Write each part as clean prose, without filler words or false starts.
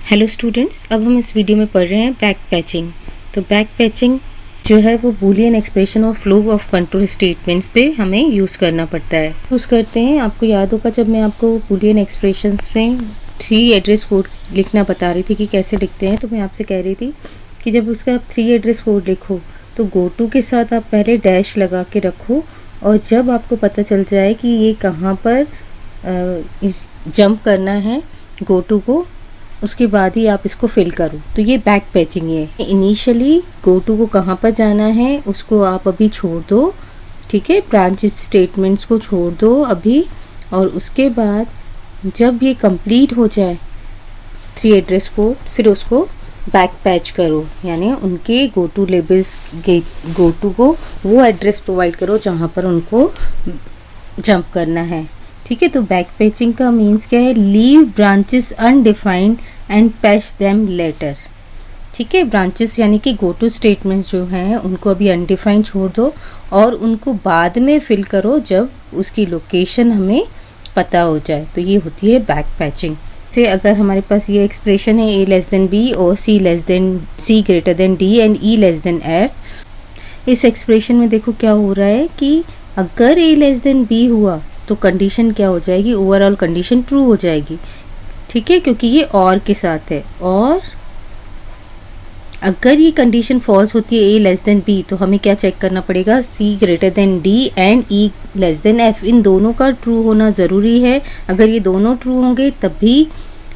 Hello students, अब हम इस वीडियो में पढ़ रहे हैं बैक पैचिंग। तो बैक पैचिंग जो है वो बूलियन एक्सप्रेशन और फ्लो ऑफ कंट्रोल स्टेटमेंट्स पे हमें यूज़ करना पड़ता है। यूज़ करते हैं, आपको याद होगा जब मैं आपको बूलियन एक्सप्रेशंस में 3 एड्रेस कोड लिखना बता रही थी कि कैसे लिखते हैं, तो मैं आपसे कह रही थी कि जब उसका आप 3 एड्रेस कोड लिखो तो गो टू के साथ आप पहले डैश लगा के रखो, और जब आपको पता चल जाए कि ये कहाँ पर जंप करना है गो टू को, उसके बाद ही आप इसको फिल करो। तो ये बैक पैचिंग है। इनिशियली गो टू को कहाँ पर जाना है उसको आप अभी छोड़ दो, ठीक है, ब्रांच स्टेटमेंट्स को छोड़ दो अभी, और उसके बाद जब ये कंप्लीट हो जाए 3 एड्रेस कोड, फिर उसको बैक पैच करो, यानी उनके go to labels go to को वो एड्रेस प्रोवाइड करो जहाँ पर उनको जंप करना है। ठीक है, तो बैक पैचिंग का मीन्स क्या है? Leave branches undefined and patch them later. ठीक है, ब्रांचेस यानी कि गो टू स्टेटमेंट्स जो हैं उनको अभी अनडिफाइंड छोड़ दो और उनको बाद में फिल करो जब उसकी लोकेशन हमें पता हो जाए। तो ये होती है बैक पैचिंग। से अगर हमारे पास ये एक्सप्रेशन है a लेस देन b और c greater than d and e less than f, इस एक्सप्रेशन में देखो क्या हो रहा है कि अगर a लेस देन b हुआ तो कंडीशन क्या हो जाएगी? ओवरऑल कंडीशन ट्रू हो जाएगी। ठीक है, क्योंकि ये और के साथ है। और अगर ये कंडीशन फॉल्स होती है a लेस देन b, तो हमें क्या चेक करना पड़ेगा? c greater than d and e less than f, इन दोनों का ट्रू होना ज़रूरी है। अगर ये दोनों ट्रू होंगे तभी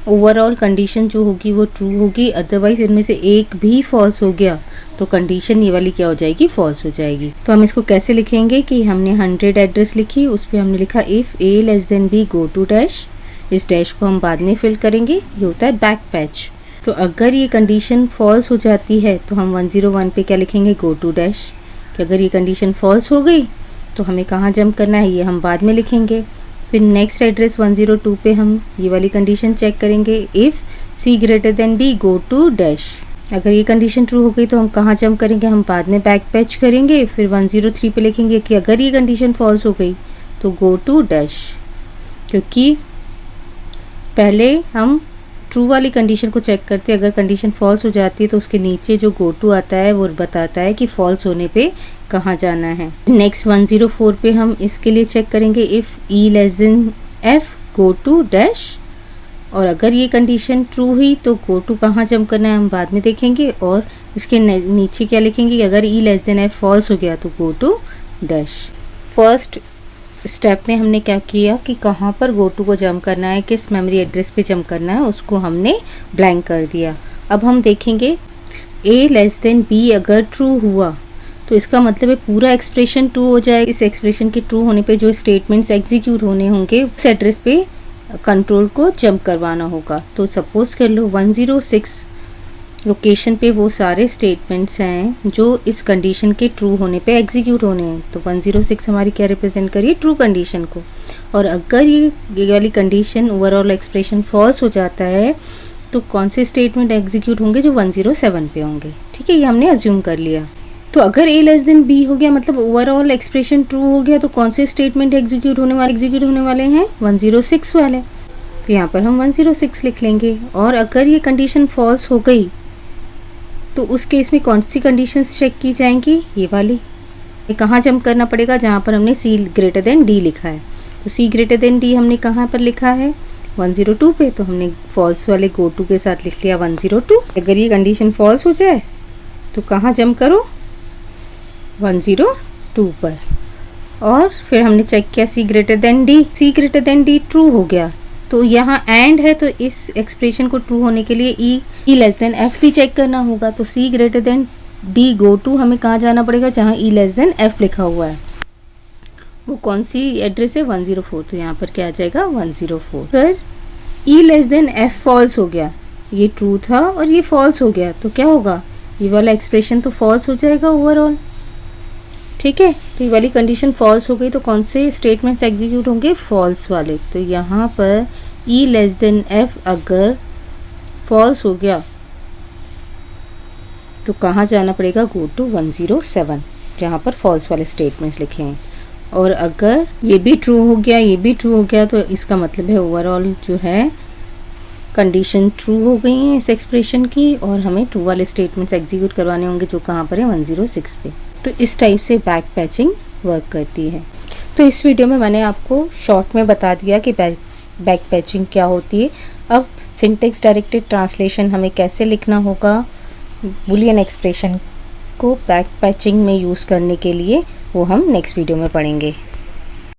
ओवरऑल कंडीशन जो होगी वो ट्रू होगी, अदरवाइज इनमें से एक भी फॉल्स हो गया तो कंडीशन ये वाली क्या हो जाएगी? फॉल्स हो जाएगी। तो हम इसको कैसे लिखेंगे कि हमने 100 एड्रेस लिखी, उस पर हमने लिखा if a less than b go to dash, इस डैश को हम बाद में फिल करेंगे, ये होता है बैक पैच। तो अगर ये कंडीशन फॉल्स हो जाती है तो हम 101 पे क्या लिखेंगे? Go to dash. कि अगर ये कंडीशन फॉल्स हो गई तो हमें कहाँ जंप करना है ये हम बाद में लिखेंगे। फिर नेक्स्ट एड्रेस 102 पे हम ये वाली कंडीशन चेक करेंगे, if c greater than d go to dash. अगर ये कंडीशन ट्रू हो गई तो हम कहाँ जंप करेंगे? हम बाद में बैक पैच करेंगे। फिर 103 पे लिखेंगे कि अगर ये कंडीशन फॉल्स हो गई तो गो टू डैश, क्योंकि पहले हम ट्रू वाली कंडीशन को चेक करते हैं। अगर कंडीशन फॉल्स हो जाती है तो उसके नीचे जो गो टू आता है वो बताता है कि फॉल्स होने पे कहाँ जाना है। नेक्स्ट 104 पे हम इसके लिए चेक करेंगे, if e less than f go to dash, और अगर ये कंडीशन ट्रू हुई तो गो टू कहाँ जंप करना है हम बाद में देखेंगे। और इसके नीचे क्या लिखेंगे कि अगर e less than f false हो गया तो go to dash. First step में हमने क्या किया कि कहाँ पर गो टू को जंप करना है, किस मेमोरी एड्रेस पे जंप करना है, उसको हमने ब्लैंक कर दिया। अब हम देखेंगे a लेस देन b अगर ट्रू हुआ तो इसका मतलब है पूरा एक्सप्रेशन ट्रू हो जाएगा। इस एक्सप्रेशन के ट्रू होने पे जो स्टेटमेंट्स एग्जीक्यूट होने होंगे उस एड्रेस पे कंट्रोल को जंप करवाना होगा। तो सपोज कर लो 106 लोकेशन पे वो सारे स्टेटमेंट्स हैं जो इस कंडीशन के ट्रू होने पे एग्जीक्यूट होने हैं। तो 106 हमारी क्या रिप्रेजेंट करिए? ट्रू कंडीशन को। और अगर ये वाली कंडीशन ओवरऑल एक्सप्रेशन फॉल्स हो जाता है तो कौन से स्टेटमेंट एग्जीक्यूट होंगे? जो 107 पे होंगे। ठीक है, ये हमने अज्यूम कर लिया। तो अगर a लेस देन b हो गया मतलब ओवरऑल एक्सप्रेशन ट्रू हो गया, तो कौन से स्टेटमेंट एग्जीक्यूट होने वाले हैं? 106 वाले। तो यहाँ पर हम 106 लिख लेंगे। और अगर ये कंडीशन फॉल्स हो गई तो उस केस में कौन सी कंडीशंस चेक की जाएंगी? ये वाली। ये कहाँ जंप करना पड़ेगा? जहाँ पर हमने c ग्रेटर देन d लिखा है। तो c ग्रेटर देन d हमने कहाँ पर लिखा है? 102 पे। तो हमने फॉल्स वाले गो टू के साथ लिख लिया 102। अगर ये कंडीशन फॉल्स हो जाए तो कहाँ जंप करो? 102 पर। और फिर हमने चेक किया c greater than d true हो गया। तो यहाँ एंड है, तो इस एक्सप्रेशन को ट्रू होने के लिए e लेस देन f भी चेक करना होगा। तो c greater than d go to हमें कहाँ जाना पड़ेगा? जहाँ e लेस देन f लिखा हुआ है। वो कौन सी एड्रेस है? 104। तो यहाँ पर क्या आ जाएगा? 104। Sir e less than f false हो गया, ये ट्रू था और ये फॉल्स हो गया, तो क्या होगा? ये वाला एक्सप्रेशन तो फॉल्स हो जाएगा ओवरऑल। ठीक है, तो ये वाली कंडीशन फॉल्स हो गई तो कौन से स्टेटमेंट्स एग्जीक्यूट होंगे? फॉल्स वाले। तो यहाँ पर e लेस देन f अगर फॉल्स हो गया तो कहाँ जाना पड़ेगा? गो टू 107, जहाँ पर फॉल्स वाले स्टेटमेंट्स लिखे हैं। और अगर ये भी ट्रू हो गया, ये भी ट्रू हो गया, तो इसका मतलब है ओवरऑल जो है कंडीशन ट्रू हो गई हैं इस एक्सप्रेशन की और हमें ट्रू वाले स्टेटमेंट्स एग्जीक्यूट करवाने होंगे जो कहाँ पर है 106 पे। तो इस टाइप से बैक पैचिंग वर्क करती है। तो इस वीडियो में मैंने आपको शॉर्ट में बता दिया कि बैक पैचिंग क्या होती है। अब सिंटेक्स डायरेक्टेड ट्रांसलेशन हमें कैसे लिखना होगा बूलियन एक्सप्रेशन को बैक पैचिंग में यूज़ करने के लिए, वो हम नेक्स्ट वीडियो में पढ़ेंगे।